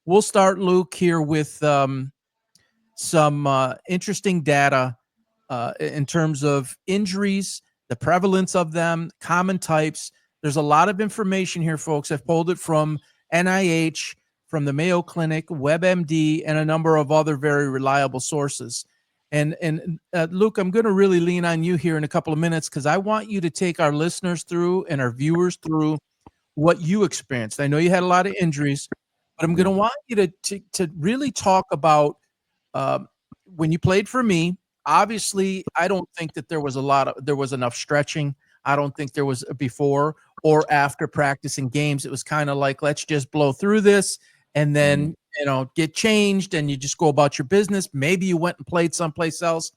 we'll start, Luke, here with some interesting data in terms of injuries, the prevalence of them, common types. There's a lot of information here, folks. I've pulled it from NIH, from the Mayo Clinic, WebMD, and a number of other very reliable sources. And Luke, I'm going to really lean on you here in a couple of minutes because I want you to take our listeners through and our viewers through what you experienced. I know you had a lot of injuries, but I'm going to want you to really talk about um, when you played for me. Obviously, I don't think that there was enough stretching. I don't think there was before or after practicing games. It was kind of like, let's just blow through this and then get changed and you just go about your business. Maybe you went and played someplace else.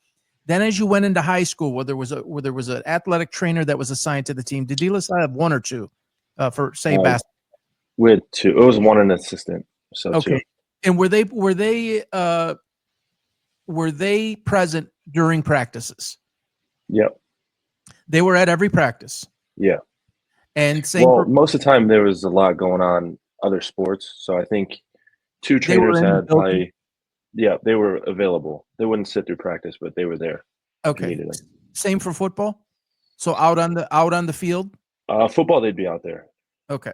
Then as you went into high school, where there was an athletic trainer that was assigned to the team, did Delisle have one or two for say basketball? We had two. It was one an assistant, so Okay. two. And were they present during practices? Yep. They were at every practice. Yeah. And same Well, most of the time there was a lot going on other sports, so I think two they were trainers in the had building. probably they were available. They wouldn't sit through practice, but they were there if you Okay. needed them. Same for football. So out on the field. Football, they'd be out there. Okay.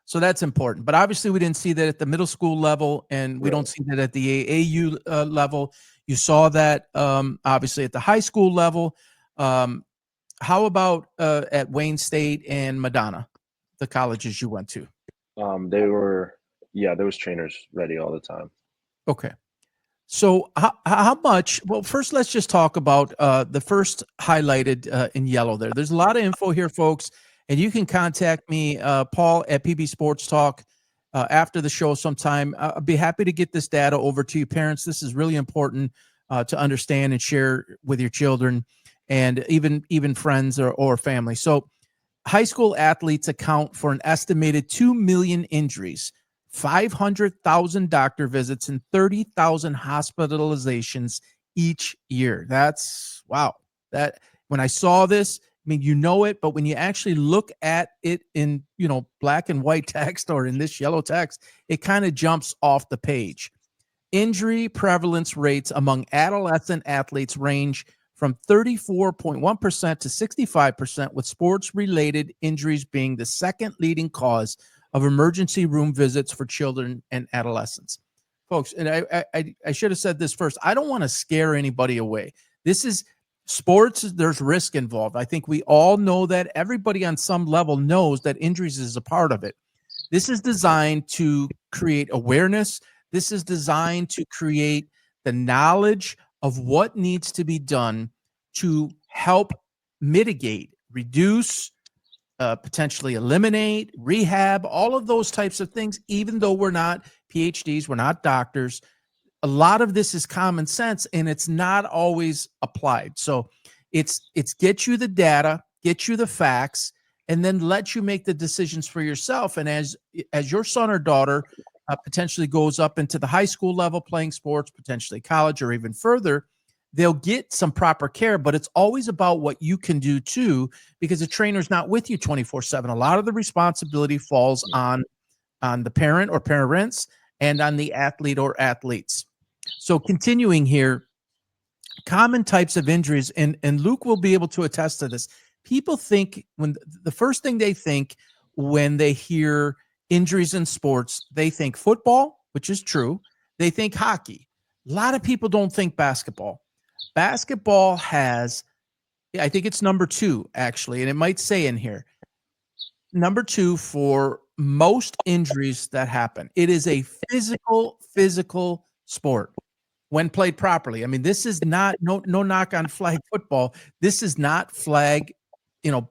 So that's important. But obviously, we didn't see that at the middle school level, and we don't see that at the AAU level. You saw that obviously at the high school level. How about at Wayne State and Madonna, the colleges you went to? There was trainers ready all the time. Okay. So how much? Well, first, let's just talk about the first highlighted in yellow there. There's a lot of info here, folks, and you can contact me, Paul, at PB Sports Talk after the show sometime. I'll be happy to get this data over to you parents. This is really important to understand and share with your children and even friends or family. So high school athletes account for an estimated 2 million injuries, 500,000 doctor visits, and 30,000 hospitalizations each year. That's wow. That when I saw this, I mean, it, but when you actually look at it in, black and white text or in this yellow text, it kind of jumps off the page. Injury prevalence rates among adolescent athletes range from 34.1% to 65%, with sports-related injuries being the second leading cause of emergency room visits for children and adolescents. Folks, and I should have said this first. I don't want to scare anybody away. This is sports. There's risk involved. I think we all know that. Everybody on some level knows that injuries is a part of it. This is designed to create awareness. This is designed to create the knowledge of what needs to be done to help mitigate, reduce, potentially eliminate, rehab, all of those types of things. Even though we're not PhDs, we're not doctors, a lot of this is common sense and it's not always applied. So it's get you the data, get you the facts, and then let you make the decisions for yourself. And as your son or daughter potentially goes up into the high school level playing sports, potentially college or even further, they'll get some proper care. But it's always about what you can do too, because the trainer's not with you 24/7. A lot of the responsibility falls on the parent or parents and on the athlete or athletes. So continuing here, common types of injuries, and Luke will be able to attest to this. People think when the first thing they think when they hear injuries in sports, they think football, which is true. They think hockey. A lot of people don't think basketball. Basketball has, I think it's number 2 actually, and it might say in here, number 2 for most injuries that happen. It is a physical sport when played properly. I mean, this is not no knock on flag football. This is not flag,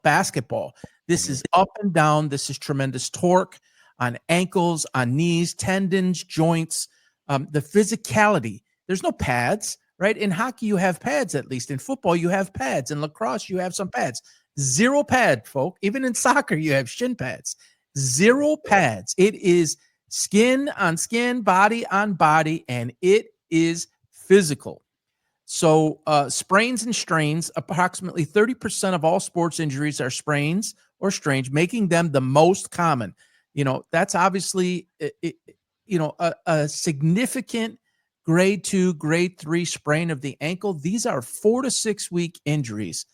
basketball. This is up and down. This is tremendous torque on ankles, on knees, tendons, joints, the physicality. There's no pads, right? In hockey, you have pads, at least. In football, you have pads. In lacrosse, you have some pads. Zero pad, folk. Even in soccer, you have shin pads. Zero pads. It is skin on skin, body on body, and it is physical. So sprains and strains, approximately 30% of all sports injuries are sprains or strains, making them the most common. That's obviously a significant grade 2, grade 3 sprain of the ankle, these are 4 to 6 week injuries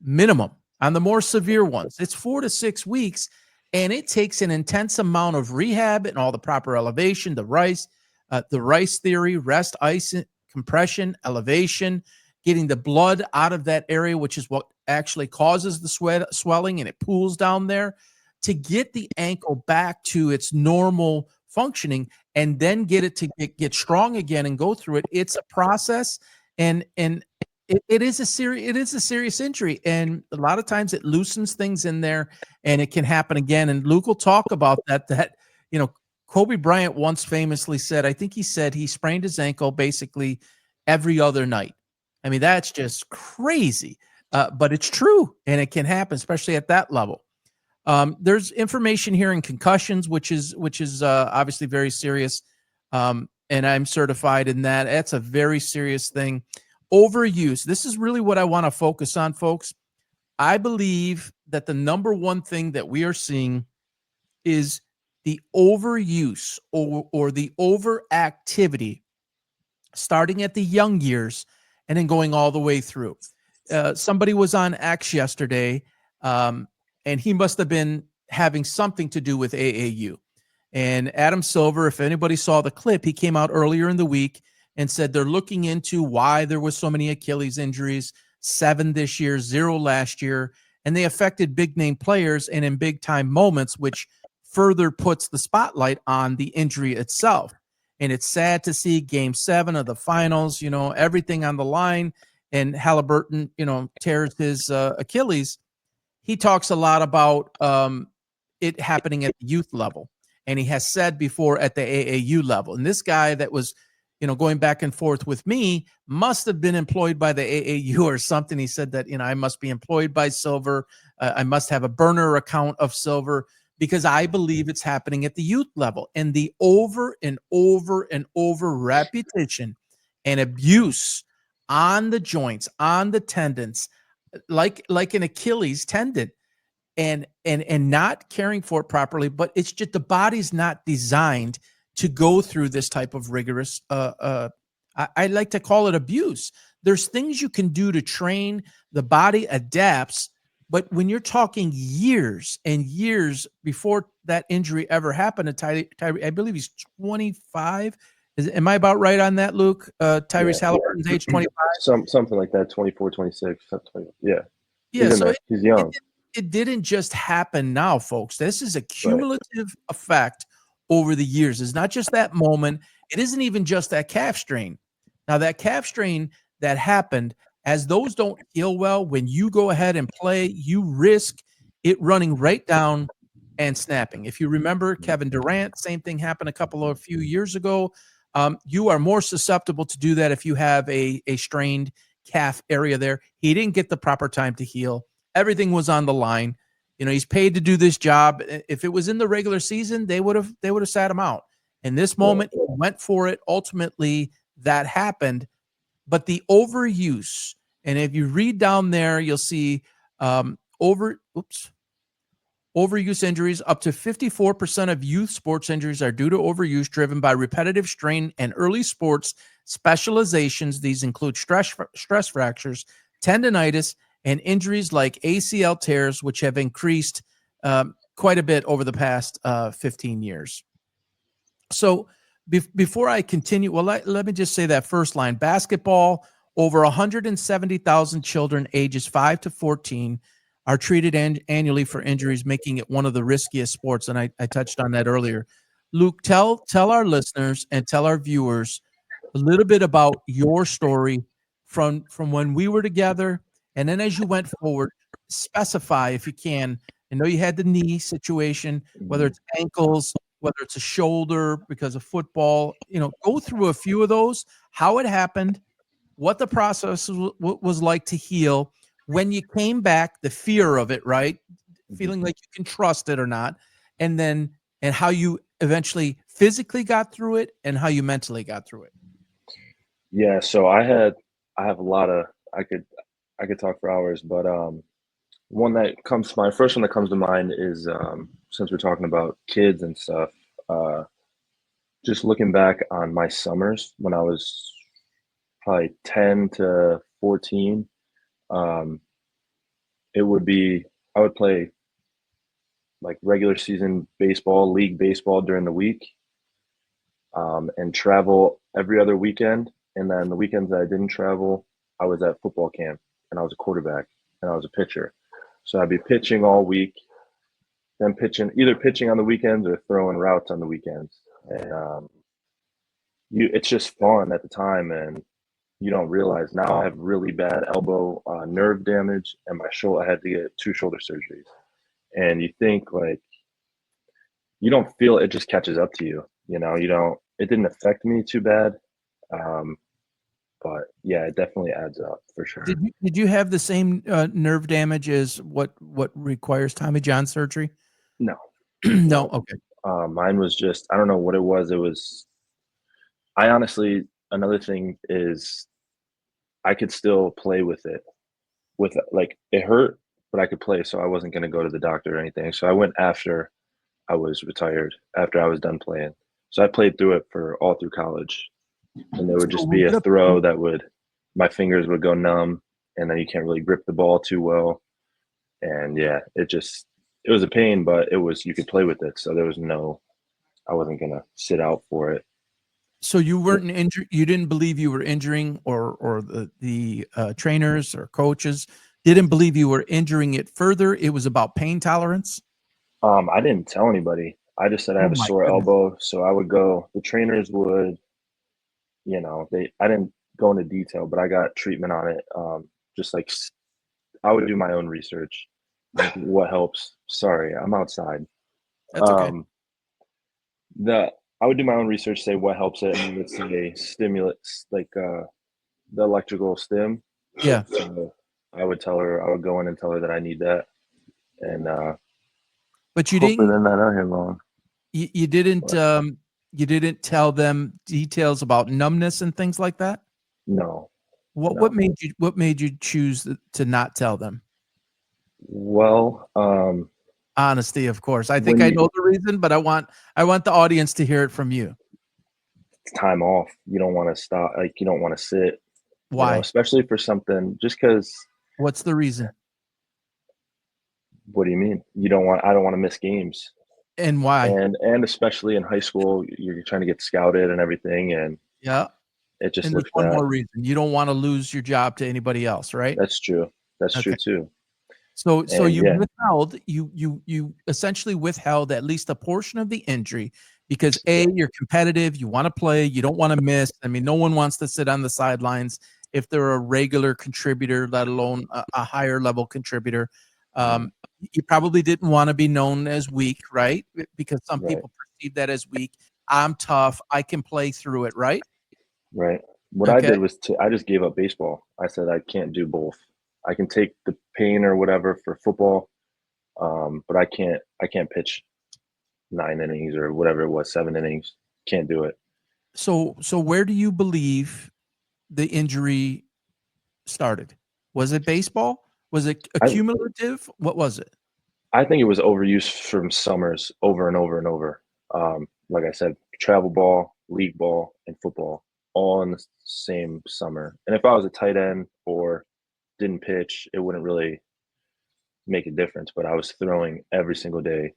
minimum. On the more severe ones, it's 4 to 6 weeks, and it takes an intense amount of rehab and all the proper elevation, the Rice theory, rest, ice, compression, elevation, getting the blood out of that area, which is what actually causes the swelling, and it pools down there to get the ankle back to its normal functioning, and then get it to get strong again and go through it. It's a process, and it is a serious injury, and a lot of times it loosens things in there, and it can happen again. And Luke will talk about that. Kobe Bryant once famously said, I think he said he sprained his ankle basically every other night. I mean, that's just crazy, but it's true, and it can happen, especially at that level. There's information here in concussions, which is obviously very serious, and I'm certified in that. That's a very serious thing. Overuse. This is really what I want to focus on, folks. I believe that the number one thing that we are seeing is the overuse or the overactivity starting at the young years and then going all the way through. Somebody was on X yesterday, and he must have been having something to do with AAU. And Adam Silver, if anybody saw the clip, he came out earlier in the week and said they're looking into why there was so many Achilles injuries, 7 this year, 0 last year, and they affected big-name players and in big-time moments, which further puts the spotlight on the injury itself. And it's sad to see Game 7 of the finals, everything on the line, and Halliburton, tears his Achilles. He talks a lot about it happening at the youth level, and he has said before at the AAU level. And this guy that was going back and forth with me must have been employed by the AAU or something. He said that, I must be employed by Silver. I must have a burner account of Silver, because I believe it's happening at the youth level. And the over and over and over repetition and abuse on the joints, on the tendons, like an Achilles tendon, and not caring for it properly. But it's just the body's not designed to go through this type of rigorous, I like to call it abuse. There's things you can do to train. The body adapts, but when you're talking years and years before that injury ever happened to Tyrese, I believe he's 25. Am I about right on that, Luke? Tyrese Halliburton's age 25? Something like that, 24, 26. Yeah. Yeah, so he's young. It didn't just happen now, folks. This is a cumulative effect over the years. It's not just that moment. It isn't even just that calf strain. Now, that calf strain that happened, as those don't heal well, when you go ahead and play, you risk it running right down and snapping. If you remember Kevin Durant, same thing happened a few years ago. You are more susceptible to do that if you have a strained calf area there. He didn't get the proper time to heal. Everything was on the line. He's paid to do this job. If it was in the regular season, they would have sat him out. In this moment, he went for it. Ultimately, that happened. But the overuse, and if you read down there, you'll see overuse injuries. Up to 54% of youth sports injuries are due to overuse, driven by repetitive strain and early sports specializations. These include stress fractures, tendonitis, and injuries like ACL tears, which have increased quite a bit over the past 15 years. So before I continue, well, let me just say that first line. Basketball, over 170,000 children ages 5 to 14 are treated annually for injuries, making it one of the riskiest sports. And I touched on that earlier. Luke, tell our listeners and tell our viewers a little bit about your story from when we were together. And then as you went forward, specify, if you can. I know you had the knee situation, whether it's ankles, whether it's a shoulder because of football. Go through a few of those, how it happened, what the process was like to heal, when you came back, the fear of it, right? Feeling like you can trust it or not, and how you eventually physically got through it and how you mentally got through it. Yeah, so I have a lot of, I could talk for hours, but my first one that comes to mind is, since we're talking about kids and stuff, just looking back on my summers when I was probably 10 to 14, um, it would be I would play like regular season baseball, league baseball during the week, and travel every other weekend. And then the weekends that I didn't travel, I was at football camp and I was a quarterback and I was a pitcher. So I'd be pitching all week, then either pitching on the weekends or throwing routes on the weekends. And it's just fun at the time, and you don't realize now I have really bad elbow nerve damage, and my shoulder. I had to get 2 shoulder surgeries, and you think like you don't feel it just catches up to you. You don't. It didn't affect me too bad, um, but yeah, it definitely adds up for sure. Did you have the same nerve damage as what requires Tommy John surgery? No, No. no. Okay. Mine was just I don't know what it was. It was I honestly another thing is I could still play with it. With like it hurt, but I could play, so I wasn't gonna go to the doctor or anything. So I went after I was retired, after I was done playing. So I played through it for all through college, and there would So just were be a you throw that would my fingers would go numb, and then you can't really grip the ball too well. And yeah, it was a pain, but it was you could play with it. So there was no I wasn't gonna sit out for it. So you weren't injured. You didn't believe you were injuring, or the trainers or coaches didn't believe you were injuring it further. It was about pain tolerance. I didn't tell anybody. I just said I Oh have a my sore goodness. elbow, so I would go. The trainers would, I didn't go into detail, but I got treatment on it. Just like I would do my own research, like what helps. Sorry, I'm outside. That's okay. Um, the I would do my own research, say what helps it, and let's say stimulants like the electrical stim. Yeah, So I would go in and tell her that I need that, and but hopefully they're not out here long. you But didn't tell them details about numbness and things like that. no, What no. what made you choose to not tell them? Well, Honesty, of course. I think when I you know the reason, but I want the audience to hear it from you. it's time off, you don't want to stop. Like you don't want to sit. Why? Especially for something. Just because. What's the reason? What do you mean? You don't want? I don't want to miss games. And why? And especially in high school, you're trying to get scouted and everything, and Yeah. it just And there's looks one bad. more reason. You don't want to lose your job to anybody else, right? That's true. That's true Okay. too. So And you yeah, withheld you essentially withheld at least a portion of the injury because A, yeah, you're competitive, you want to play, you don't want to miss. I mean, no one wants to sit on the sidelines if they're a regular contributor, let alone a higher level contributor. mhm, Um, you probably didn't want to be known as weak, right? Because some right, people perceive that as weak. I'm tough. I can play through it, right? right. What I Okay. did was I just gave up baseball. I said I can't do both. I can take the pain or whatever for football, but I can't pitch 9 innings or whatever it was, 7 innings. Can't do it. So where do you believe the injury started? Was it baseball? Was it I accumulative? What was it? I think it was overuse from summers over and over and over. Like I said, travel ball, league ball, and football all in the same summer. And if I was a tight end or didn't pitch, it wouldn't really make a difference. But I was throwing every single day,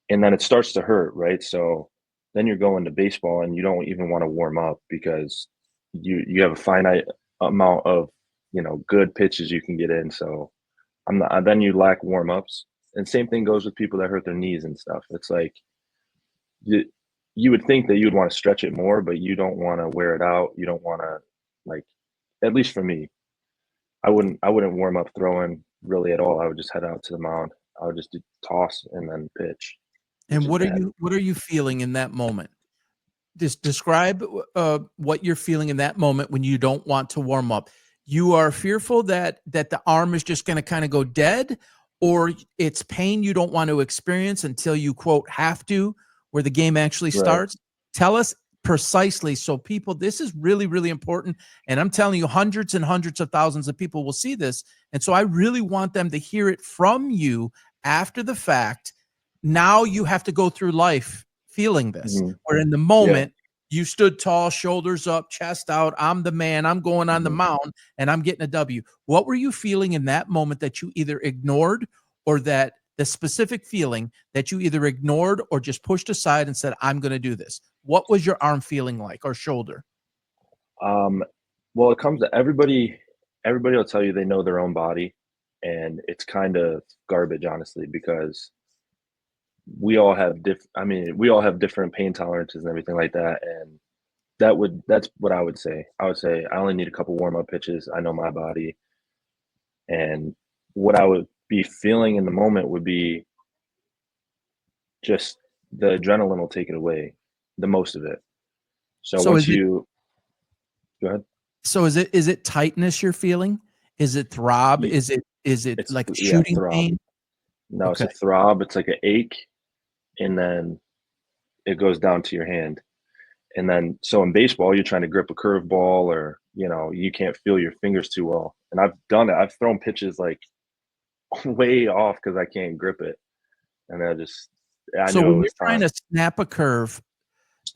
and then it starts to hurt, right? So then you're going to baseball, and you don't even want to warm up because you have a finite amount of good pitches you can get in. So I'm not, then you lack warm ups. And same thing goes with people that hurt their knees and stuff. It's like you, you would think that you would want to stretch it more, but you don't want to wear it out. You don't want to like, at least for me, I wouldn't warm up throwing really at all. I would just head out to the mound. I would just do toss and then pitch, which And is bad. what are you feeling in that moment? Just describe what you're feeling in that moment when you don't want to warm up. You are fearful that the arm is just going to kind of go dead, or it's pain you don't want to experience until you quote have to, where the game actually Right. starts. Tell us precisely, so people, this is really important, and I'm telling you, hundreds and hundreds of thousands of people will see this, and so I really want them to hear it from you after the fact. Now you have to go through life feeling this, Mhm. where in the Yeah. moment you stood tall, shoulders up, chest out. I'm the man. I'm going on the Mhm. mound and I'm getting a W. What were you feeling in that moment that you either ignored, or that the specific feeling that you either ignored or just pushed aside and said, I'm going to do this? What was your arm feeling like, or shoulder? Um, well, it comes to everybody will tell you they know their own body, and it's kind of garbage, honestly, because we all have different pain tolerances and everything like that, and that's what I would say. I would say I only need a couple warm-up pitches. I know my body, and what I would be feeling in the moment would be just the adrenaline will take it away, the most of it. So So once is it you go ahead. is it tightness you're feeling? Is it throb? Ye Is it it's like yeah, shooting throb. pain? No, it's Okay. a throb, it's like an ache, and then it goes down to your hand. And then so in baseball, you're trying to grip a curveball or, you can't feel your fingers too well. And I've done it. I've thrown pitches like way off because I can't grip it. And I So knew it when you're was trying time. to snap a curve,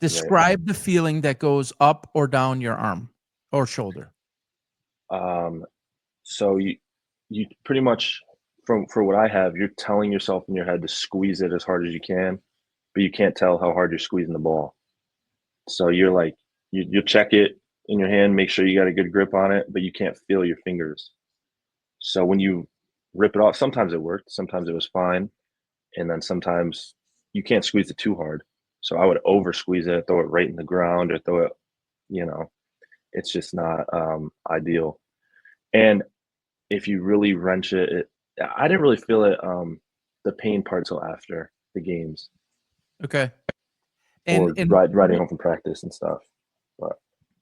Right. describe the feeling that goes up or down your arm or shoulder. Um, so you pretty much for what I have, you're telling yourself in your head to squeeze it as hard as you can, but you can't tell how hard you're squeezing the ball. So you're like you check it in your hand, make sure you got a good grip on it, but you can't feel your fingers. So when you rip it off, sometimes it worked, sometimes it was fine, and then sometimes you can't squeeze it too hard. So I would over squeeze it, throw it right in the ground, or throw it, you know, it's just not ideal. And if you really wrench I didn't really feel it, the pain part till after the games Okay. And or and riding home from practice and stuff. But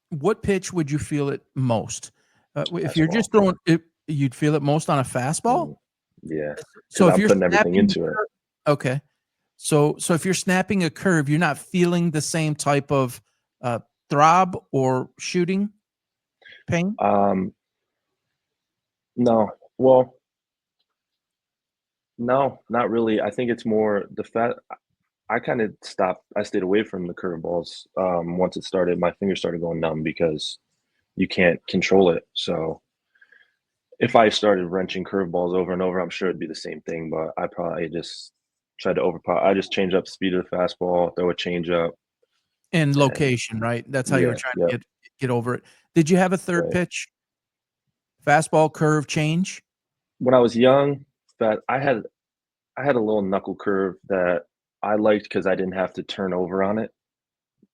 what pitch would you feel it most? If you're fastball, just throwing it, you'd feel it most on a fastball? mm, yeah, So because if I'm you're putting everything snapping the into it. curve, okay. So if you're snapping a curve, you're not feeling the same type of uh, throb or shooting pain? Um, no, well, no, not really. I think it's more the fact I kind of stopped. I stayed away from the curveballs once it started. My fingers started going numb because you can't control it. So if I started wrenching curveballs over and over, I'm sure it'd be the same thing. But I probably just tried to overpower. I just change up the speed of the fastball, throw a change up, And and location, right? That's how you were yeah, trying to yep, get over it. Did you have a third right. pitch? Fastball, curve, change? When I was young, that I had a little knuckle curve that I liked because I didn't have to turn over on it.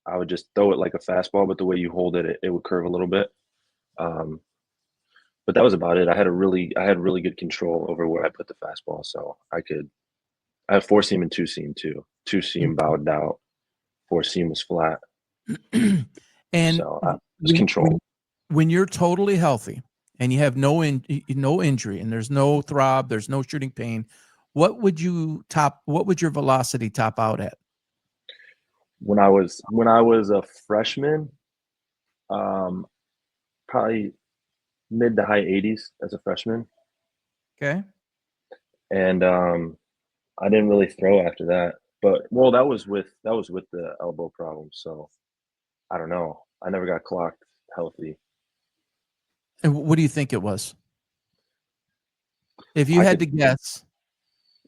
I would just throw it like a fastball, but the way you hold it, it would curve a little bit. Um, but that was about it. I had really good control over where I put the fastball, so I had four seam and two seam too. Two seam Okay. bowed out, four seam was flat. And So just when control. when you're totally healthy and you have no injury and there's no throb, there's no shooting pain, what would your velocity top out at? When I was a freshman, um, probably mid to high 80s as a freshman, Okay. and I didn't really throw after that. But well, that was with the elbow problem. So I don't know. I never got clocked healthy. And what do you think it was? If you I had could to guess,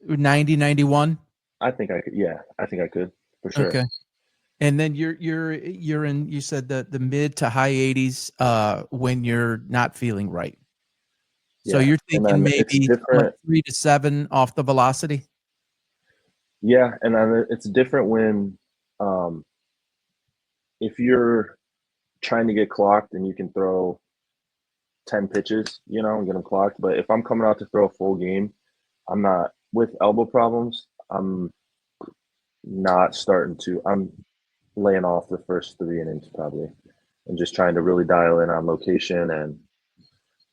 90, 91. I think I could, yeah, I think I could for sure. Okay. And then you're in, you said the mid to high 80s when you're not feeling right. So Yeah. you're And thinking then it's maybe something like different. 3 to 7 off the velocity? Yeah, and then it's different when um if you're trying to get clocked and you can throw 10 pitches, and get them clocked. But if I'm coming out to throw a full game, I'm not with elbow problems. I'm not starting to. I'm laying off the first 3 innings probably, and just trying to really dial in on location and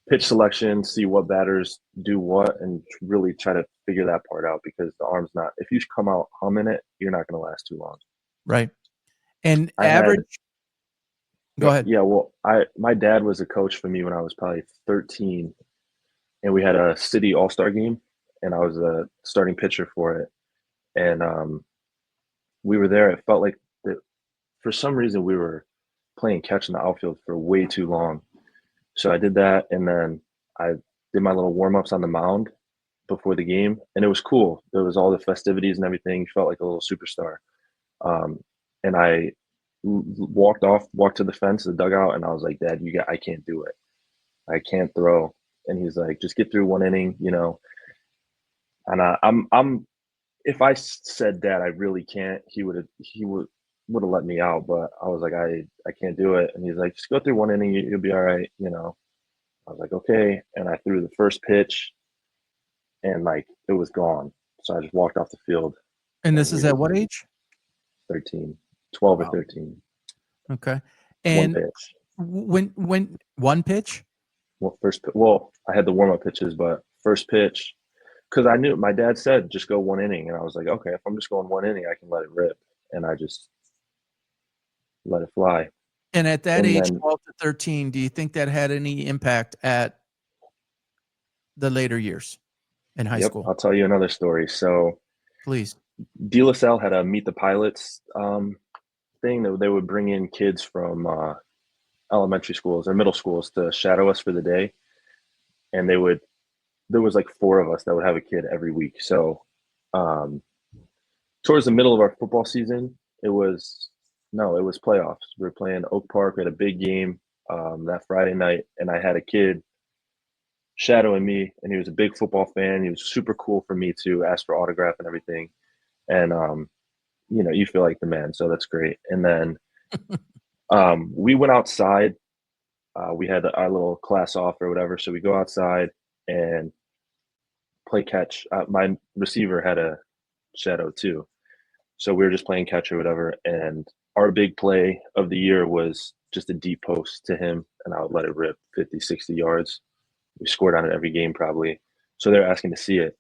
pitch selection, see what batters do what, and really try to figure that part out because the arm's not. If you come out humming it, you're not going to last too long. Right. And I had average, go ahead. yeah. Well, I my dad was a coach for me when I was probably 13, and we had a city all-star game, and I was a starting pitcher for it. And we were there. It felt like that for some reason we were playing catch in the outfield for way too long. So I did that, and then I did my little warm ups on the mound before the game, and it was cool. There was all the festivities and everything. You felt like a little superstar. Um, and I walked to the fence, the dugout, and I was like, "Dad, I can't do it. I can't throw." And he's like, "Just get through one inning, you know." And I'm if I said that I really can't, he would have let me out. But I was like, I can't do it. And he's like, just go through one inning, you'll be all right, you know. I was like, okay. And I threw the first pitch, and like it was gone. So I just walked off the field, And and this he is at was what age? 13, 12 or Wow. 13. Okay. One And pitch. when one pitch? Well, I had the warm up pitches, but first pitch, because I knew my dad said just go one inning, and I was like, okay, if I'm just going one inning, I can let it rip, and I just let it fly. And at that And age, then, 12 to 13, do you think that had any impact at the later years in high yep, school? I'll tell you another story. So Please. De La Salle had a Meet the Pilots thing that they would bring in kids from elementary schools or middle schools to shadow us for the day, and there was like four of us that would have a kid every week. So um, towards the middle of our football season, it was no, it was playoffs. We were playing Oak Park. We had a big game that Friday night, and I had a kid shadowing me, and he was a big football fan. He was super cool for me to ask for autograph and everything. And you know, you feel like the man, so that's great. And then we went outside. We had our little class off or whatever, so we go outside and play catch. My receiver had a shadow too, so we were just playing catch or whatever. And our big play of the year was just a deep post to him, and I would let it rip 50, 60 yards. We scored on it every game probably. So they're asking to see it.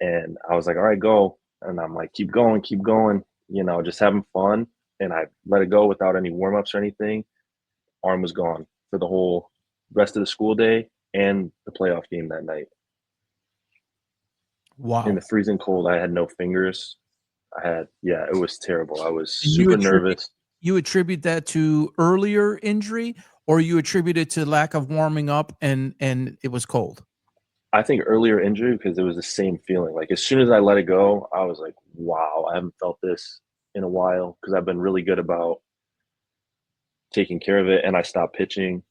And I was like, all right, go. And I'm like, keep going, you know, just having fun. And I let it go without any warm ups or anything. Arm was gone for the whole rest of the school day and the playoff game that night. In Wow. the freezing cold, I had no fingers. Yeah, it was terrible. I was And you super nervous. attribute that to earlier injury, or you attribute it to lack of warming up and it was cold? I think earlier injury because it was the same feeling. Like as soon as I let it go, I was like, wow, I haven't felt this in a while because I've been really good about taking care of it, and I stopped pitching.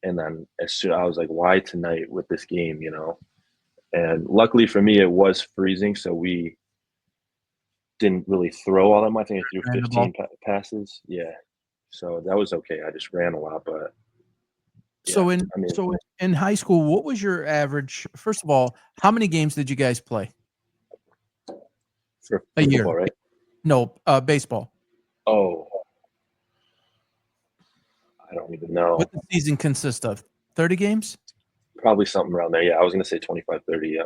And then as soon I was like, why tonight with this game, you know? And luckily for me, it was freezing, so we didn't really throw all that much. I think I threw Ran the 15 ball? passes. Yeah, so that was okay. I just ran a lot, but yeah, So in I mean, high school, what was your average? First of all, how many games did you guys play a for year? football, right? No, baseball. Oh, I don't even What know. the season consist of? 30 games? Probably something around there. Yeah, I was gonna say 25, 30. Yeah,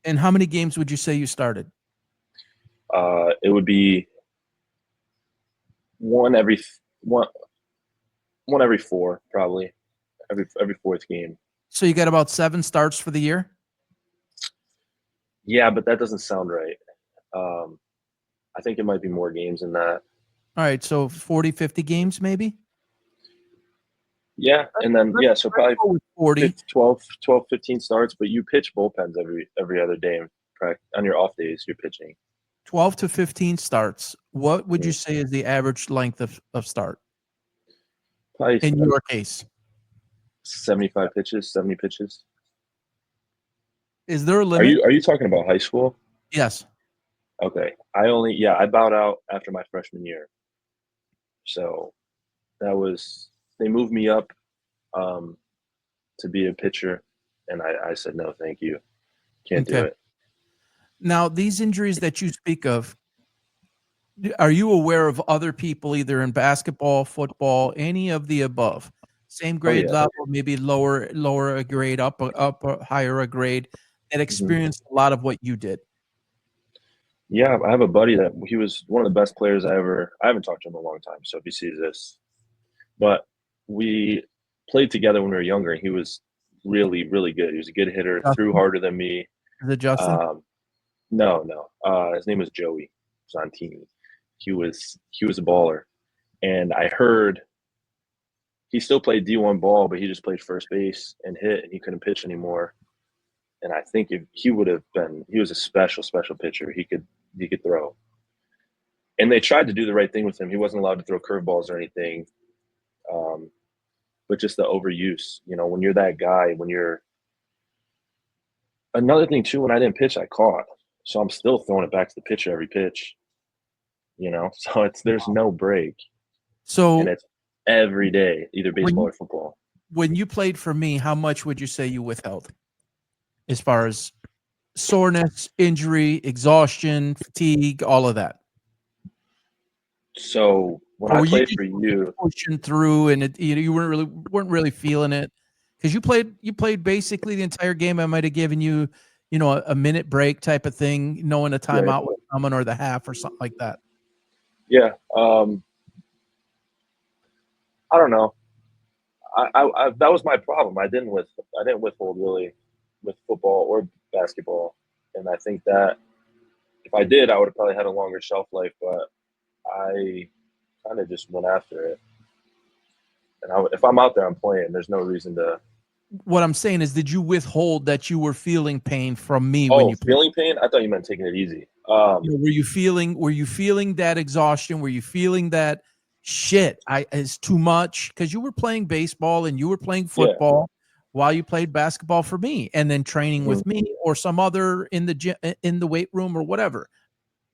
And how many games would you say you started? it would be one every one one every four, probably every fourth game. So you got about 7 starts for the year? Yeah, but that doesn't sound right. Um, I think it might be more games than that. All right, so 40, 50 games maybe? Yeah, and then Let's yeah, so probably go with 40. 12, 15 starts, but you pitch bullpens every other day. On your off days, you're pitching. 12 to 15 starts. What would you Yeah. say is the average length of start Probably in your case? 75 pitches, 70 pitches. Is there a Are limit? you talking about high school? Yes. Okay. I bowed out after my freshman year. So that was they moved me up um, to be a pitcher, and I said no, thank you, can't do Okay. it. Now, these injuries that you speak of, are you aware of other people either in basketball, football, any of the above? Same Oh grade yeah. level, maybe lower a grade, up a higher a grade, that hmm experienced a lot of what you did? Yeah, I have a buddy that he was one of the best players I haven't talked to him in a long time, so if he sees this, but we played together when we were younger, and he was really, really good. He was a good hitter, threw Justin? harder than me. Is it Justin? Um, no, no. His name was Joey Santini. he was a baller. And I heard he still played D1 ball, but he just played first base and hit, and he couldn't pitch anymore. And I think if he would have been, he was a special pitcher. He could throw. And they tried to do the right thing with him. He wasn't allowed to throw curveballs or anything. But just the overuse, when you're that guy, another thing too, when I didn't pitch, I caught. So I'm still throwing it back to the pitcher every pitch, so there's no break. So and it's every day, either baseball or football. When you played for me, how much would you say you withheld as far as soreness, injury, exhaustion, fatigue, all of that? So when I played for you, pushing through, and you weren't really feeling it, because you played basically the entire game. I might have given you, a minute break type of thing, knowing a timeout was coming, or the half or something like that. Yeah, I don't know. I that was my problem. I didn't withhold really with football or basketball, and I think that if I did, I would have probably had a longer shelf life. But I kind of just went after it. And if I'm out there, I'm playing. There's no reason to. What I'm saying is, did you withhold that you were feeling pain from me when you feeling pain? I thought you meant taking it easy. Were you feeling that exhaustion? Were you feeling that shit? It's too much, because you were playing baseball and you were playing football while you played basketball for me, and then training with me or some other in the gym, in the weight room or whatever,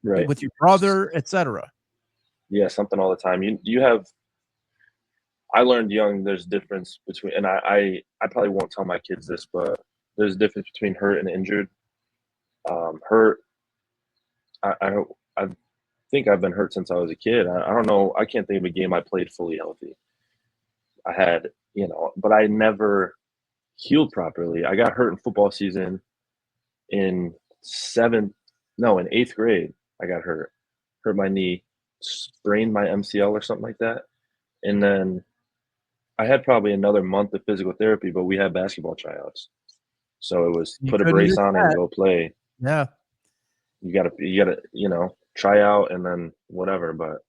right, with your brother, etc. Yeah, something all the time. You have. I learned young there's a difference between, and I probably won't tell my kids this, but there's a difference between hurt and injured. Hurt, I think I've been hurt since I was a kid. I don't know. I can't think of a game I played fully healthy. I had, but I never healed properly. I got hurt in football season in 8th grade. I got hurt my knee, sprained my MCL or something like that. And then I had probably another month of physical therapy, but we had basketball tryouts. So it was put a brace on and go play. Yeah. You gotta, try out and then whatever. But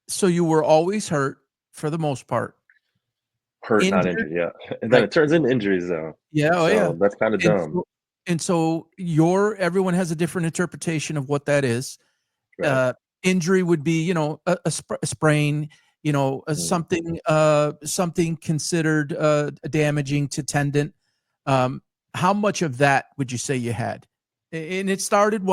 so you were always hurt for the most part. Hurt, injured? Not injured, yeah. And then it turns into injuries though. Yeah, so that's kind of dumb. And so everyone has a different interpretation of what that is. Right. Injury would be, a sprain, something considered damaging to tendon. How much of that would you say you had? And it started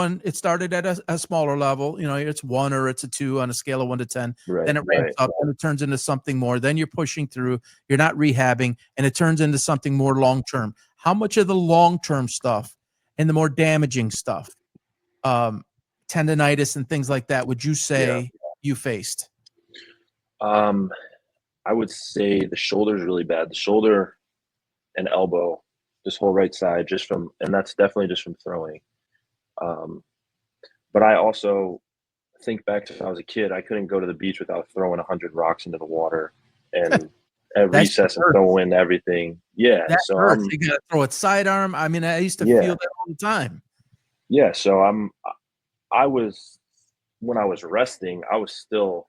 at a smaller level, it's 1 or it's a 2 on a scale of 1 to 10. Right, then it ramps up and it turns into something more. Then you're pushing through, you're not rehabbing, and it turns into something more long-term. How much of the long-term stuff and the more damaging stuff, tendonitis and things like that, would you say you faced? I would say the shoulder is really bad. The shoulder and elbow, this whole right side, and that's definitely just from throwing. But I also think back to when I was a kid, I couldn't go to the beach without throwing 100 rocks into the water and at recess and throw in everything. Yeah. So you got to throw it sidearm. I mean, I used to feel that all the time. Yeah. So when I was resting, I was still,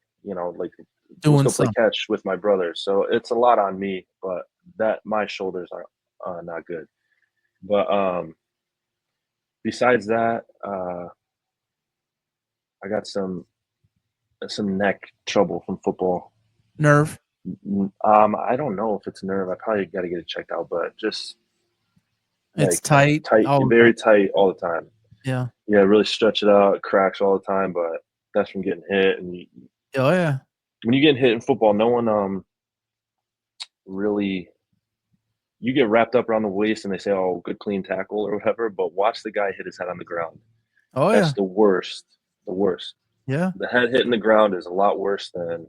doing play catch with my brother. So it's a lot on me, but my shoulders are not good. But besides that, I got some neck trouble from football. Nerve? I don't know if it's nerve. I probably got to get it checked out, but just it's tight, very tight all the time. Yeah. Yeah, really stretch it out. It cracks all the time, but that's from getting hit. And when you get hit in football, no one really. You get wrapped up around the waist and they say, "Oh, good clean tackle" or whatever. But watch the guy hit his head on the ground. That's the worst. The worst. Yeah. The head hitting the ground is a lot worse than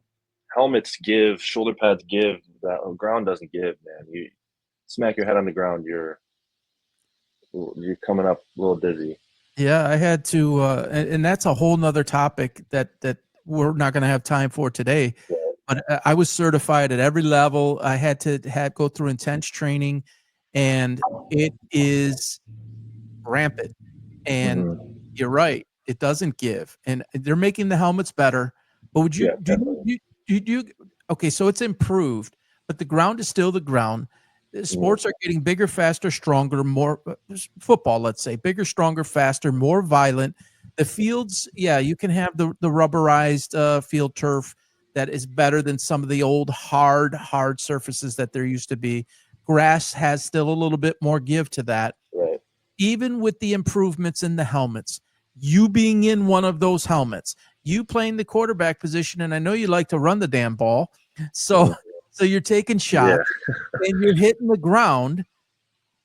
helmets give, shoulder pads give. That ground doesn't give, man. You smack your head on the ground, you're coming up a little dizzy. Yeah, I had to, and that's a whole nother topic that we're not going to have time for today. Yeah. But I was certified at every level. I had to go through intense training, and it is rampant. And you're right, it doesn't give. And they're making the helmets better. But would you Yeah, definitely. okay, so it's improved, but the ground is still the ground. Mhm. Sports are getting bigger, faster, stronger, more football, let's say, bigger, stronger, faster, more violent. The fields, yeah, you can have the rubberized field turf that is better than some of the old hard surfaces that there used to be. Grass has still a little bit more give to that. Right. Even with the improvements in the helmets, you being in one of those helmets, you playing the quarterback position, and I know you like to run the damn ball. So Mhm. so you're taking Yeah. shots and you're hitting the ground.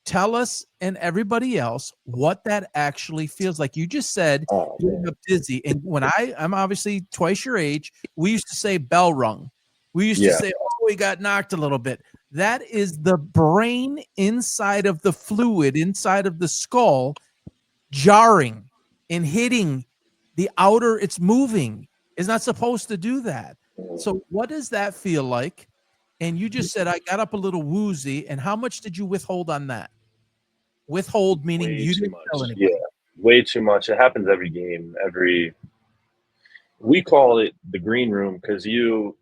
Tell us and everybody else what that actually feels like. You just said Oh you man. end up dizzy. And when I'm obviously twice your age, we used to say bell rung. We used to Yeah. say, oh, we got knocked a little bit. That is the brain inside of the fluid, inside of the skull, jarring and hitting the outer. It's moving. It's not supposed to do that. Mhm. So what does that feel like? And you just said I got up a little woozy. And how much did you withhold on that? Withhold meaning Way you too didn't tell much. Yeah. anybody. Way too much. It happens every game. We call it the green room because you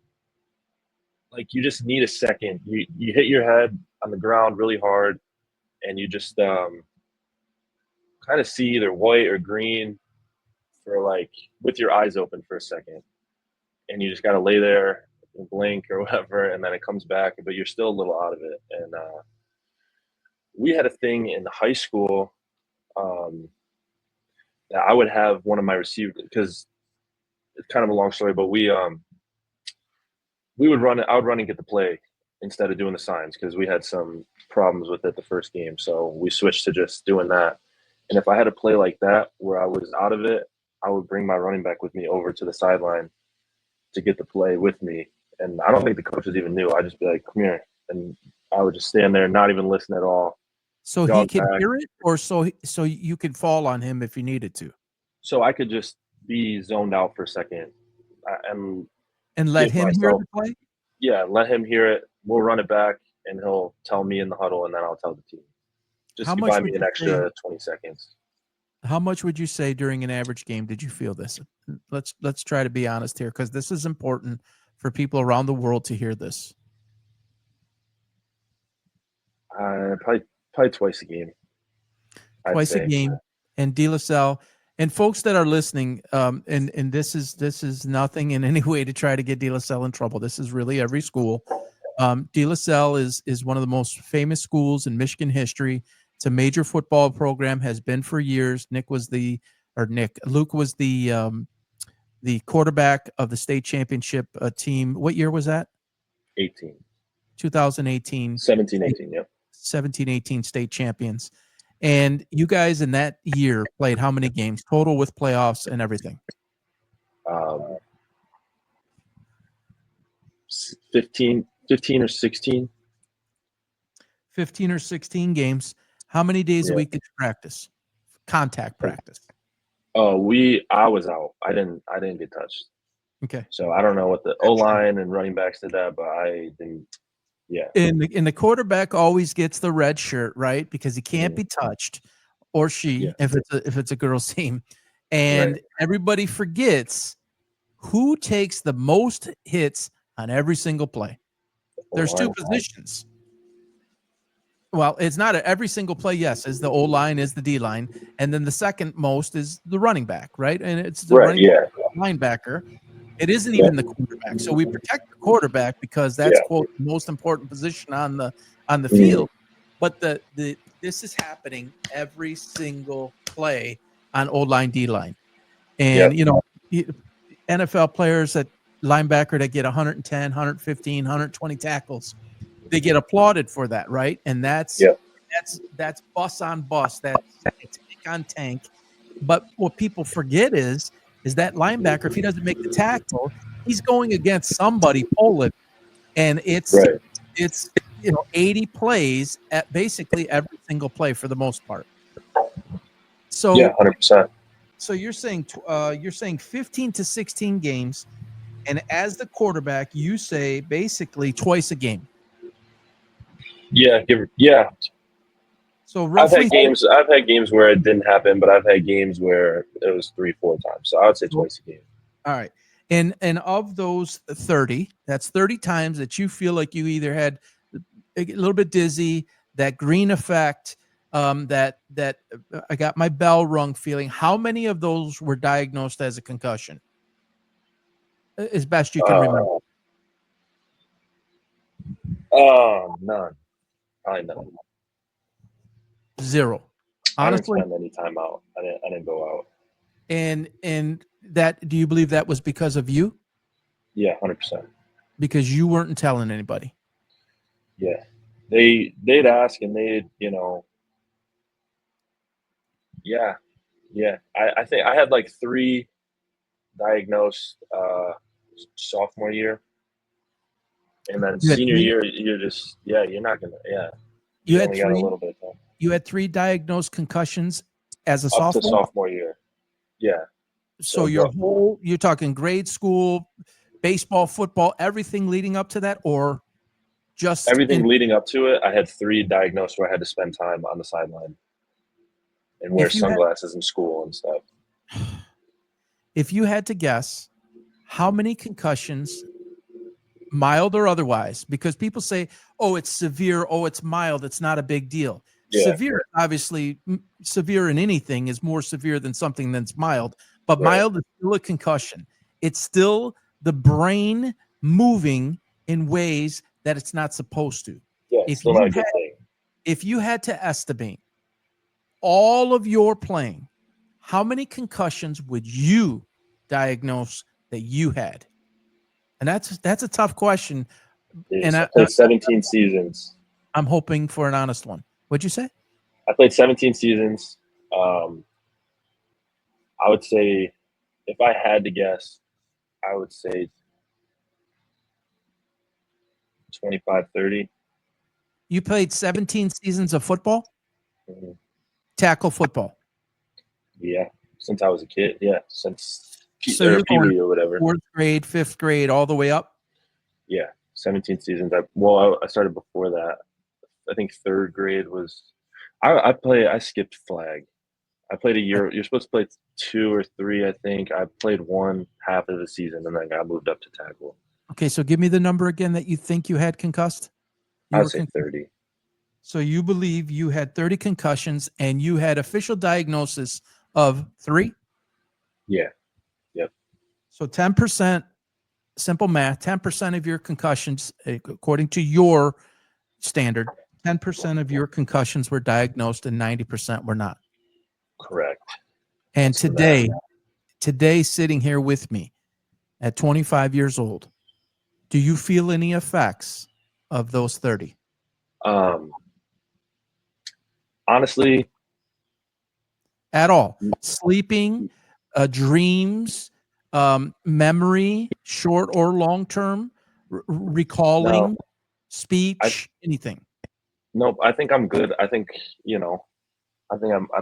just need a second. You hit your head on the ground really hard, and you just kind of see either white or green for like with your eyes open for a second, and you just got to lay there and blink or whatever, and then it comes back, but you're still a little out of it. And we had a thing in high school um, that I would have one of my receivers because it's kind of a long story, but we would run it. I would run and get the play instead of doing the signs because we had some problems with it the first game. So we switched to just doing that. And if I had a play like that where I was out of it, I would bring my running back with me over to the sideline to get the play with me. And I don't think the coaches even knew. I'd just be like, "Come here," and I would just stand there, not even listen at all. So he Dog can tag, hear it, or so you can fall on him if you needed to, so I could just be zoned out for a second and and let give him hear myself, the play. yeah, let him hear it. We'll run it back, and he'll tell me in the huddle, and then I'll tell the team. How Just to much buy would me an you say? extra 20 seconds. How much would you say during an average game did you feel this? Let's try to be honest here because this is important for people around the world to hear this. Probably twice a game, I'd Twice a say. game. And De La Salle and folks that are listening, and this is nothing in any way to try to get De La Salle in trouble. This is really every school. De La Salle is one of the most famous schools in Michigan history. It's a major football program, has been for years. Luke was the quarterback of the state championship team. What year was that? 18, 2018. 17, 18. Yep. 17-18 state champions. And you guys in that year played how many games total with playoffs and everything? Um, 15 or 16. 15 or 16 games. How many days a Yeah. week did you practice? Contact practice. Oh, I was out. I didn't get touched. Okay. So I don't know what the O line and running backs did that, but I didn't. Yeah. And the quarterback always gets the red shirt, right? Because he can't Mhm. be touched, or Yeah. she, if it's a girl's team. Right. And everybody forgets who takes the most hits on every single play. O There's two line. positions. Well, it's not every single play. Yes, is the O line, is the D line, and then the second most is the running back, right? And it's the Right. running back, Yeah. linebacker. It isn't Yeah. even the quarterback. So we protect the quarterback because that's Yeah. quote the most important position on the Mhm. field. But the this is happening every single play on O line, D line, and Yep. NFL players at linebacker that get 110, 115, 120 tackles, they get applauded for that, right? And that's Yep. that's bus on bus, that's tank on tank. But what people forget is that linebacker, if he doesn't make the tackle, he's going against somebody pulling, and Right. it's 80 plays at basically every single play for the most part. Yeah. So 100%. so you're saying 15 to 16 games, and as the quarterback, you say basically twice a game. Yeah. Yeah. So roughly I've had games where it didn't happen, but I've had games where it was 3, 4 times. So I would say so twice a game. all right. And of those 30, that's 30 times that you feel like you either had a little bit dizzy, that green effect, that I got my bell rung feeling. How many of those were diagnosed as a concussion, as best you can remember? None. Probably none. Zero. I didn't Honestly. spend any time out. I didn't go out. And that, do you believe that was because of you? Yeah, 100%. Because you weren't telling anybody? Yeah, they'd ask and yeah, yeah. I think I had like 3 diagnosed sophomore year, and then You had senior three. year you're just you're not gonna You you had only got a three. little bit of time. You had 3 diagnosed concussions as a Up to sophomore. sophomore year. Yeah. So you're talking grade school, baseball, football, everything leading up to that, or just Everything in? leading up to it, I had 3 diagnosed where I had to spend time on the sideline and wear If you had, sunglasses in school and stuff. if you had to guess, how many concussions, mild or otherwise, because people say, oh, it's severe, oh, it's mild, it's not a big deal. Yeah, Severe, obviously, severe in anything is more severe than something that's mild, but right. mild is still a concussion. It's still the brain moving in ways that it's not supposed to. Yeah, it's If still not a you had, good thing. if you had to estimate all of your playing, how many concussions would you diagnose that you had? And that's a tough question. And I played 17 seasons. I'm hoping for an honest one. What'd you say? I played 17 seasons. I would say, if I had to guess, I would say 25, 30. You played 17 seasons of football, Mhm. tackle football. Yeah, since I was a kid. Yeah, since So you're going puberty or whatever. 4th grade, 5th grade, all the way up. Yeah, 17 seasons. I started before that. I think 3rd grade was. I skipped flag. I played a year. You're supposed to play 2 or 3, I think. I played 1 half of the season and then got moved up to tackle. Okay, so give me the number again that you think you had concussed. I would say 30. So you believe you had 30 concussions and you had official diagnosis of 3? Yeah. Yep. So 10%, simple math, 10% of your concussions, according to your standard, 10% of your concussions were diagnosed and 90% were not. Correct. And That's the math. today, sitting here with me at 25 years old, do you feel any effects of those 30? Honestly, At all? Sleeping, dreams, memory, short or long term, recalling, no. speech, anything? Nope. I think I'm good. I think I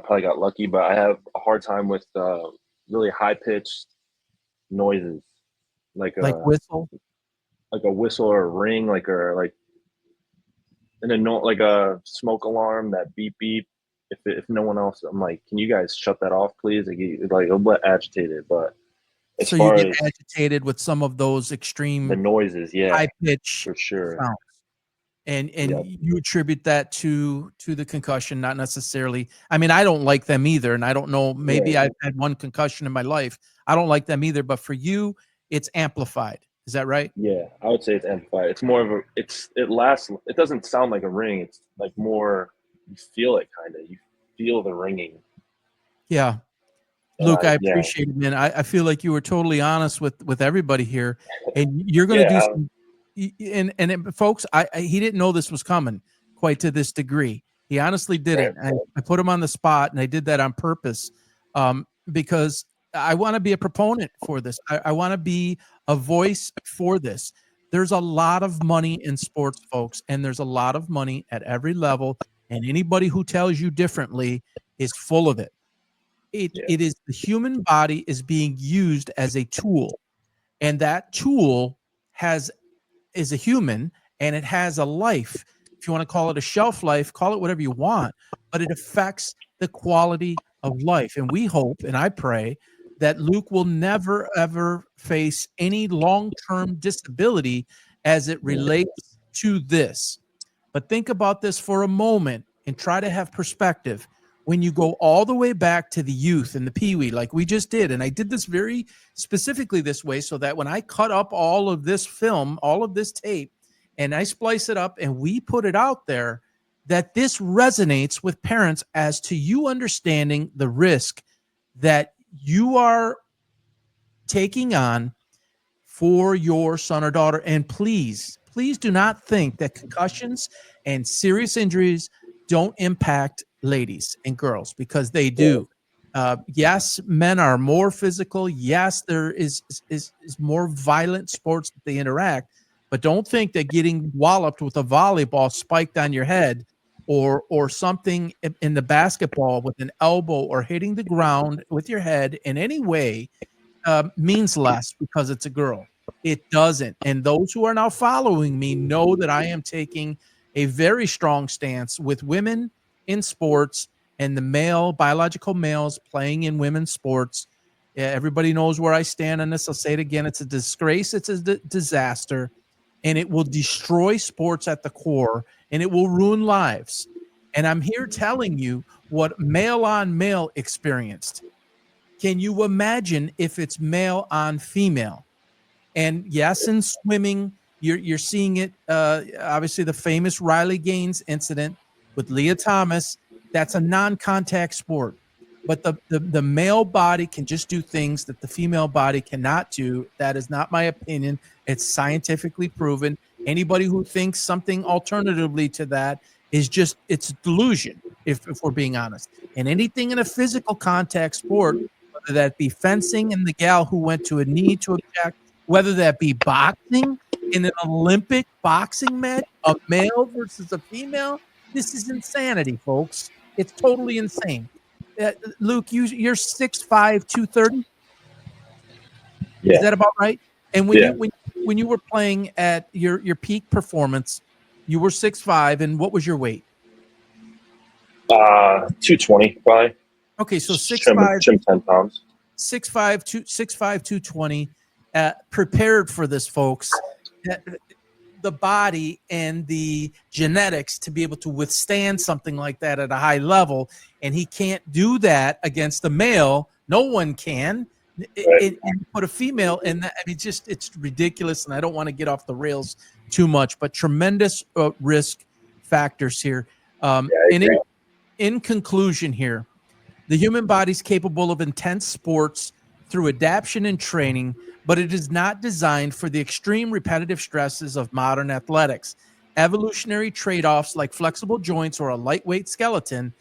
probably got lucky, but I have a hard time with really high pitched noises, like Like a whistle? whistle or a ring, like like a smoke alarm, that beep beep. If no one else, I'm like, can you guys shut that off, please? Like I'm agitated, but as So you far get as agitated with some of those the extreme noises, yeah, high pitch for sure. sounds. And Yep. you attribute that to the concussion, not necessarily. I mean, I don't like them either, and I don't know. Maybe Right. I've had one concussion in my life. I don't like them either, but for you, it's amplified. Is that right? Yeah, I would say it's amplified. It's more of a it lasts. It doesn't sound like a ring. It's like more, you feel it kind of. You feel the ringing. Yeah, And Luke, I yeah, appreciate it, man. I feel like you were totally honest with everybody here, and you're going to do yeah, some. Folks, he didn't know this was coming quite to this degree. He honestly right, didn't. I put him on the spot, and I did that on purpose, because I want to be a proponent for this. I want to be a voice for this. There's a lot of money in sports, folks, and there's a lot of money at every level. And anybody who tells you differently is full of it. yeah, It is, the human body is being used as a tool, and that tool is a human, and it has a life. If you want to call it a shelf life, call it whatever you want, but it affects the quality of life. And we hope, and I pray that Luke will never, ever face any long-term disability as it relates to this. But think about this for a moment and try to have perspective. When you go all the way back to the youth and the peewee, like we just did, and I did this very specifically this way so that when I cut up all of this film, all of this tape, and I splice it up and we put it out there, that this resonates with parents as to you understanding the risk that you are taking on for your son or daughter. And please, please do not think that concussions and serious injuries don't impact ladies and girls, because they do. Yes, men are more physical. Yes, there is more violent sports that they interact, but don't think that getting walloped with a volleyball spiked on your head or something in the basketball with an elbow or hitting the ground with your head in any way means less because it's a girl. It doesn't. And those who are now following me know that I am taking a very strong stance with women in sports and the male, biological males playing in women's sports. Yeah, everybody knows where I stand on this. I'll say it again. It's a disgrace. It's a disaster. And it will destroy sports at the core, and it will ruin lives. And I'm here telling you what male on male experienced. Can you imagine if it's male on female? And yes, in swimming, you're seeing it. Obviously, the famous Riley Gaines incident with Leah Thomas. That's a non-contact sport, but the male body can just do things that the female body cannot do. That is not my opinion. It's scientifically proven. Anybody who thinks something alternatively to that is just it's delusion. If we're being honest, and anything in a physical contact sport, whether that be fencing and the gal who went to a knee to object, whether that be boxing in an Olympic boxing match, a male versus a female. This is insanity, folks. It's totally insane. Luke, you're 6'5", 230. Is Yeah. that about right? And when Yeah. you were playing at your peak performance, you were 6'5", and what was your weight? 220 probably. Okay, so Trim 6'5", 10 pounds. 6'5", 220. Prepared for this, folks. The body and the genetics to be able to withstand something like that at a high level, and he can't do that against a male. No one can. Right. And put a female in that. I mean, just it's ridiculous, and I don't want to get off the rails too much, but tremendous risk factors here. I And agree. in conclusion here, the human body is capable of intense sports through adaptation and training, but it is not designed for the extreme repetitive stresses of modern athletics. Evolutionary trade-offs like flexible joints or a lightweight skeleton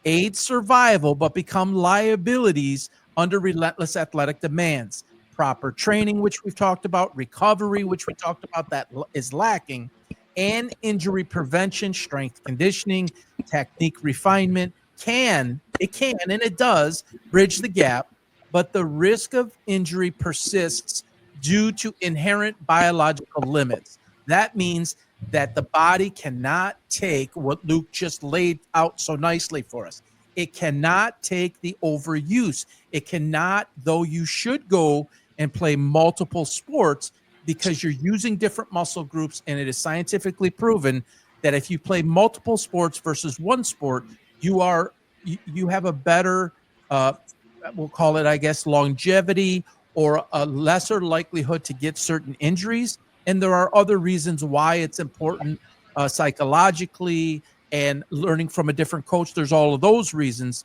aid survival but become liabilities under relentless athletic demands. Proper training, which we've talked about, recovery, which we talked about, that is lacking, and injury prevention, strength conditioning, technique refinement can and it does bridge the gap, but the risk of injury persists due to inherent biological limits. That means that the body cannot take what Luke just laid out so nicely for us. It cannot take the overuse. It cannot, though you should go and play multiple sports because you're using different muscle groups, and it is scientifically proven that if you play multiple sports versus one sport, you have a better we'll call it, I guess, longevity or a lesser likelihood to get certain injuries. And there are other reasons why it's important psychologically and learning from a different coach. There's all of those reasons.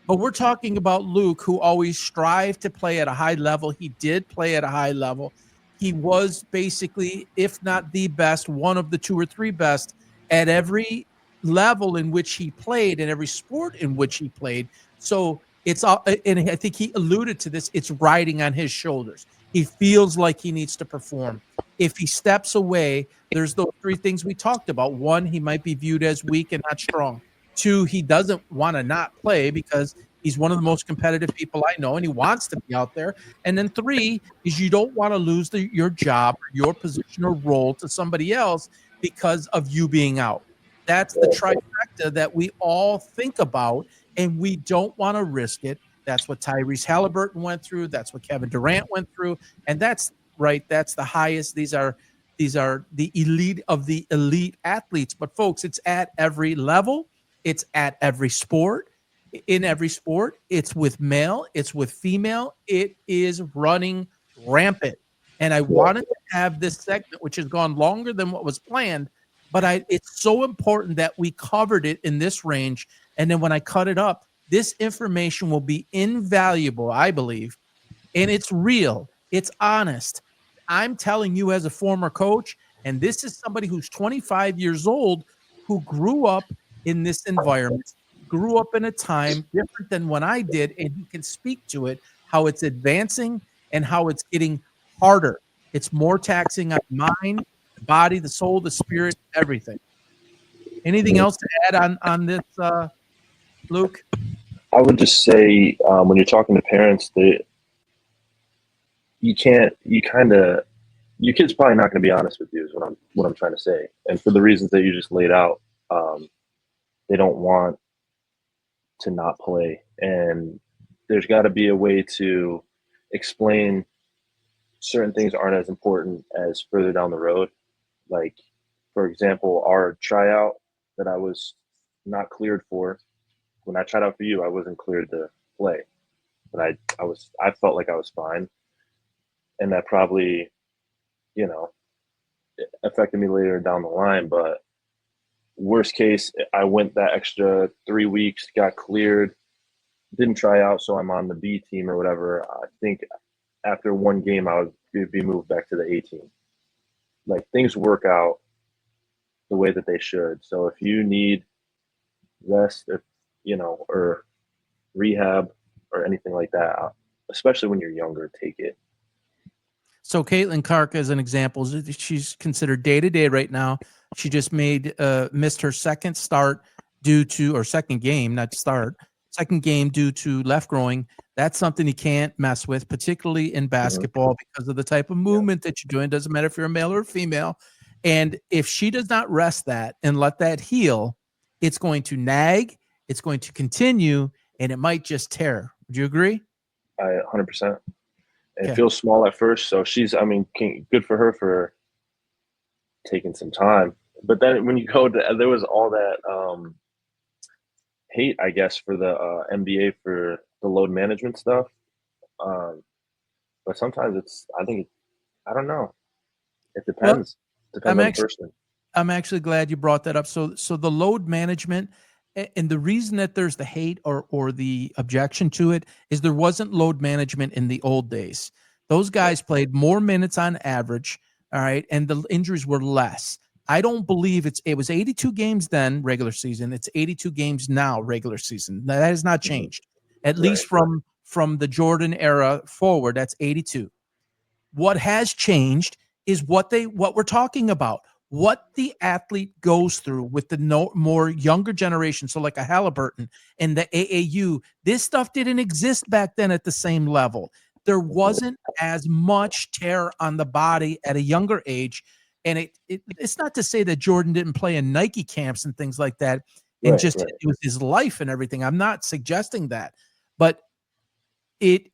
But we're talking about Luke, who always strived to play at a high level. He did play at a high level. He was basically, if not the best, one of the two or three best at every level in which he played and every sport in which he played. So it's all, and I think he alluded to this, it's riding on his shoulders. He feels like he needs to perform. If he steps away, there's those three things we talked about. One, he might be viewed as weak and not strong. Two, he doesn't want to not play because he's one of the most competitive people I know, and he wants to be out there. And then three is you don't want to lose your job or your position or role to somebody else because of you being out. That's the trifecta that we all think about, and we don't want to risk it. That's what Tyrese Halliburton went through. That's what Kevin Durant went through. And that's right. That's the highest. These are the elite of the elite athletes. But folks, it's at every level. It's at every sport. In every sport, it's with male, it's with female. It is running rampant. And I Yeah. wanted to have this segment, which has gone longer than what was planned, but it's so important that we covered it in this range. And then when I cut it up, this information will be invaluable, I believe, and it's real, it's honest. I'm telling you as a former coach, and this is somebody who's 25 years old who grew up in this environment, grew up in a time different than when I did, and he can speak to it, how it's advancing and how it's getting harder. It's more taxing on the mind, the body, the soul, the spirit, everything. Anything else to add on this, Luke? I would just say when you're talking to parents, you can't. You kind of your kid's probably not going to be honest with you. Is what I'm trying to say, and for the reasons that you just laid out, they don't want to not play, and there's got to be a way to explain certain things aren't as important as further down the road. Like, for example, our tryout that I was not cleared for. When I tried out for you, I wasn't cleared to play, but I felt like I was fine, and that probably, you know, affected me later down the line. But worst case, I went that extra 3 weeks, got cleared, didn't try out, so I'm on the B team or whatever. I think after one game, I would be moved back to the A team. Like, things work out the way that they should. So if you need rest, or rehab or anything like that, especially when you're younger, take it. So Caitlin Clark, as an example, she's considered day-to-day right now. She just missed her second start or second game, not start, second game due to left groin. That's something you can't mess with, particularly in basketball, because of the type of movement that you're doing. Doesn't matter if you're a male or a female. And if she does not rest that and let that heal, it's going to nag, it's going to continue, and it might just tear. Would you agree? 100%. And Okay. it feels small at first. So good for her for taking some time. But then when you there was all that hate, I guess, for the NBA for the load management stuff. But sometimes I don't know. It Well, depends. Depends on the person. I'm actually glad you brought that up. So the load management, and the reason that there's the hate or the objection to it is there wasn't load management in the old days. Those guys played more minutes on average, all right, and the injuries were less. I don't believe it was 82 games then, regular season. It's 82 games now, regular season. That has not changed. At least from the Jordan era forward, that's 82. What has changed is what we're talking about, what the athlete goes through with the more younger generation. So like a Halliburton and the AAU, this stuff didn't exist back then at the same level. There wasn't as much tear on the body at a younger age. And it's not to say that Jordan didn't play in Nike camps and things like that. And it was his life and everything. I'm not suggesting that, but it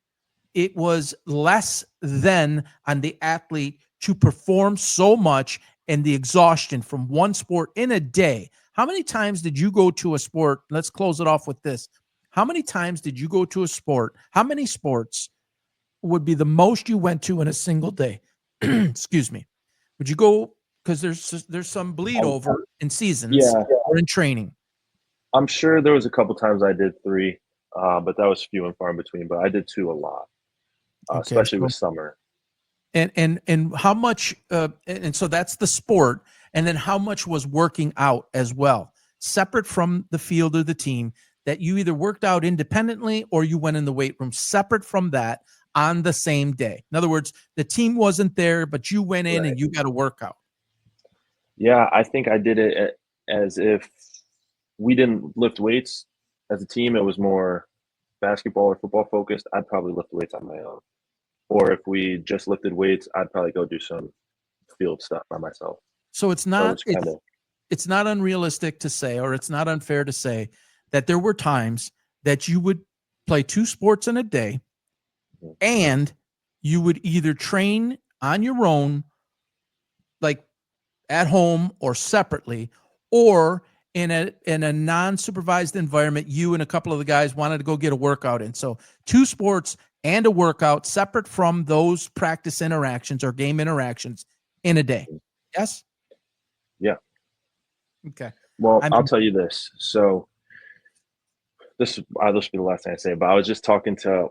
was less than on the athlete to perform so much and the exhaustion from one sport in a day. How many times did you go to a sport? Let's close it off with this. How many times did you go to a sport? How many sports would be the most you went to in a single day? Excuse me. Would you go, because there's some bleed over in seasons or in training? I'm sure there was a couple times I did 3, but that was few and far in between. But I did 2 a lot, especially with summer. And how much? And so that's the sport. And then how much was working out as well, separate from the field or the team, that you either worked out independently or you went in the weight room separate from that on the same day? In other words, the team wasn't there, but you went in and you got a workout. Yeah, I think I did it as if we didn't lift weights as a team. It was more basketball or football focused. I'd probably lift weights on my own. Or if we just lifted weights, I'd probably go do some field stuff by myself. So it's not unrealistic to say, or it's not unfair to say, that there were times that you would play 2 sports in a day, and you would either train on your own, like at home or separately, or in a non-supervised environment, you and a couple of the guys wanted to go get a workout in. So 2 sports and a workout separate from those practice interactions or game interactions in a day. Yes? Yeah. Okay. Well, I'll tell you this. So I'll just be the last thing I say, but I was just talking to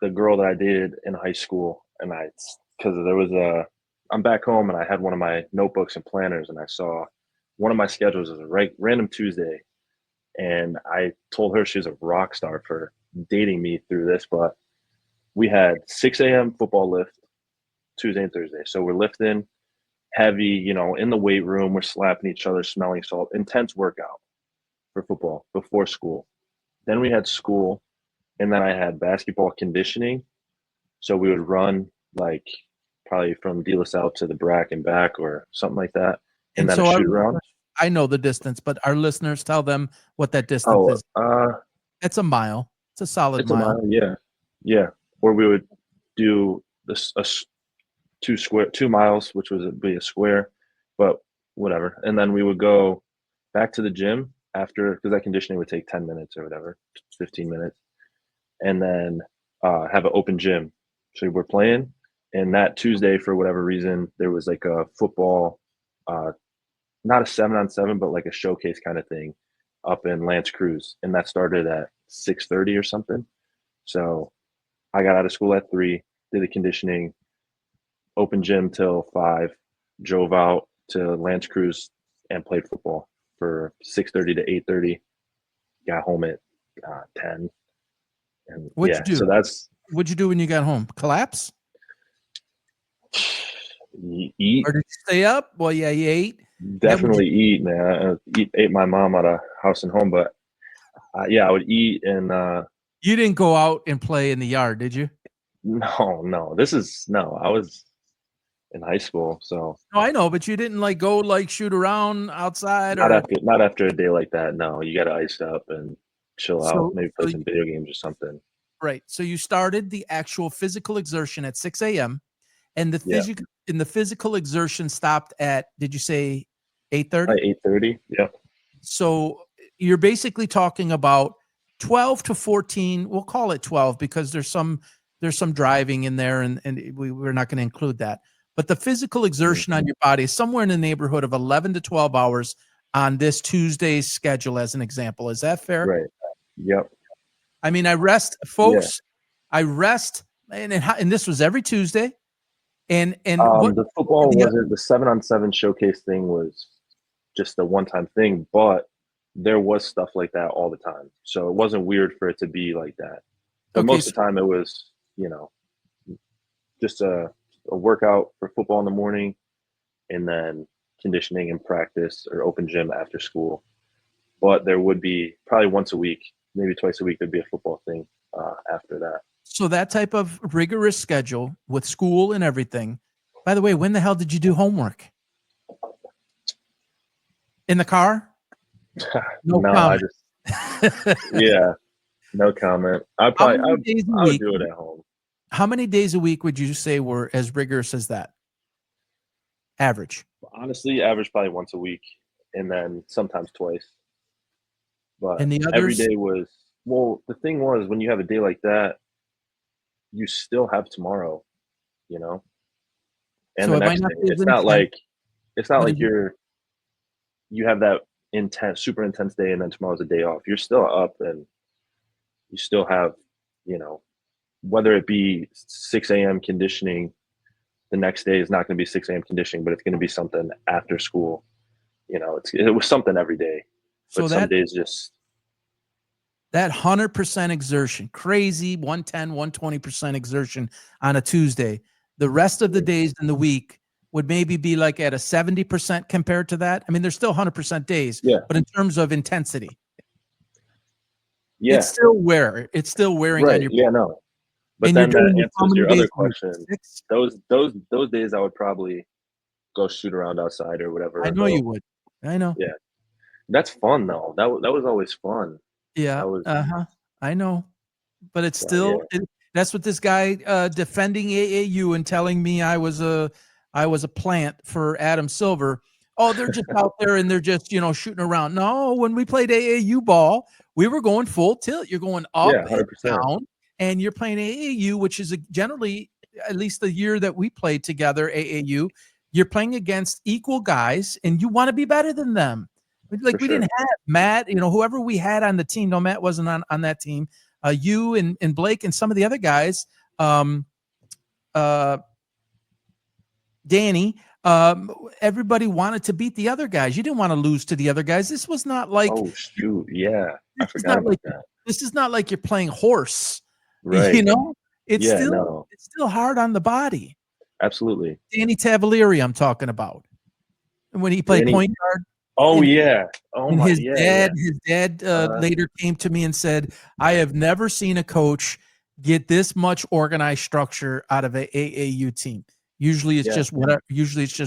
the girl that I dated in high school, and I'm back home and I had one of my notebooks and planners, and I saw one of my schedules as a random Tuesday. And I told her she was a rock star for dating me through this, but we had 6 a.m. football lift Tuesday and Thursday. So we're lifting heavy, in the weight room, we're slapping each other, smelling salt, intense workout for football before school. Then we had school, and then I had basketball conditioning. So we would run like probably from De La Salle to the Brack and back or something like that. And then so a shoot around. I know the distance, but our listeners, tell them what that distance is. It's a mile. It's a solid mile. A mile. Yeah. Yeah. Or we would do this 2 miles, which would be a square, but whatever. And then we would go back to the gym after, because that conditioning would take 10 minutes or whatever, 15 minutes. And then have an open gym. So we're playing. And that Tuesday, for whatever reason, there was like a football, not a 7-on-7, but like a showcase kind of thing up in L'Anse Creuse. And that started at 6:30 or something. So I got out of school at 3, did the conditioning, open gym till 5, drove out to L'Anse Creuse and played football for 6:30 to 8:30. Got home at 10. And What'd you do? So what'd you do when you got home? Collapse? Eat. Or did you stay up? Well, yeah, you ate. Definitely eat, man. I ate my mom out of house and home, but I would eat. And you didn't go out and play in the yard, did you? No. I was in high school, so. No, I know, but you didn't go shoot around outside. Not after a day like that. No, you got to ice up and chill out. Maybe play some video games or something. Right. So you started the actual physical exertion at 6 a.m. and the physical exertion stopped at, did you say 8:30? 8:30. Yeah. So you're basically talking about 12 to 14. We'll call it 12 because there's some driving in there, and we're not going to include that. But the physical exertion on your body is somewhere in the neighborhood of 11 to 12 hours on this Tuesday's schedule, as an example. Is that fair? Right. Yep. I mean, I rest, folks. Yeah. I rest, and this was every Tuesday. And the football wasn't the 7-on-7 showcase thing, was just a one-time thing, but there was stuff like that all the time. So it wasn't weird for it to be like that. But most of the time it was, just a workout for football in the morning, and then conditioning and practice or open gym after school. But there would be probably once a week, maybe twice a week, there'd be a football thing after that. So that type of rigorous schedule with school and everything. By the way, when the hell did you do homework? In the car? No, I just yeah, no comment. I would do it at home. How many days a week would you say were as rigorous as that? Average. Honestly, average probably once a week, and then sometimes twice. But and the others? Every day was, well, the thing was, when you have a day like that, you still have tomorrow, And so the next day, it's not like you have that super intense day and then tomorrow's a day off. You're still up, and you still have, whether it be 6 a.m. conditioning, the next day is not going to be 6 a.m. conditioning, but it's going to be something after school. It was something every day, but some days just. That 100% exertion, crazy 110, 120% exertion on a Tuesday. The rest of the days in the week would maybe be like at a 70% compared to that. I mean, there's still 100% days, but in terms of intensity, it's still wearing on your body. Yeah, no. But then that answers your other question. Those days I would probably go shoot around outside or whatever. I know you would. I know. Yeah. That's fun though. That was always fun. Yeah. I know. but it's Yeah, yeah. still that's what this guy defending AAU and telling me I was a plant for Adam Silver. Oh, they're just out there and they're just, shooting around. No, when we played AAU ball, we were going full tilt. You're going up Yeah, and 100%. down, and you're playing AAU, which is generally, at least the year that we played together, AAU, you're playing against equal guys, and you want to be better than them. Like For we sure. didn't have Matt, whoever we had on the team. No, Matt wasn't on that team. You and Blake and some of the other guys, Danny, everybody wanted to beat the other guys. You didn't want to lose to the other guys. This was not like Oh, shoot. Yeah. I this is forgot not about like that. this is not like you're playing horse. You Right. know, it's Yeah, still no. it's still hard on the body. Absolutely. Danny Tavalieri, I'm talking about. And when he played Danny point guard, Oh, and yeah. Oh and my his yeah, dad yeah. his dad Uh-huh. later came to me and said, "I have never seen a coach get this much organized structure out of a AAU team. Usually it's Yeah. just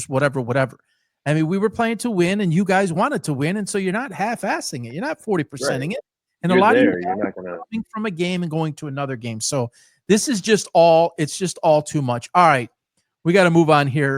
whatever, whatever." I mean, we were playing to win and you guys wanted to win, and so you're not half-assing it. You're not 40%ing Right. it. And a You're lot of you there. You're not gonna coming from a game and going to another game. So this is just all it's just all too much. All right. We got to move on here.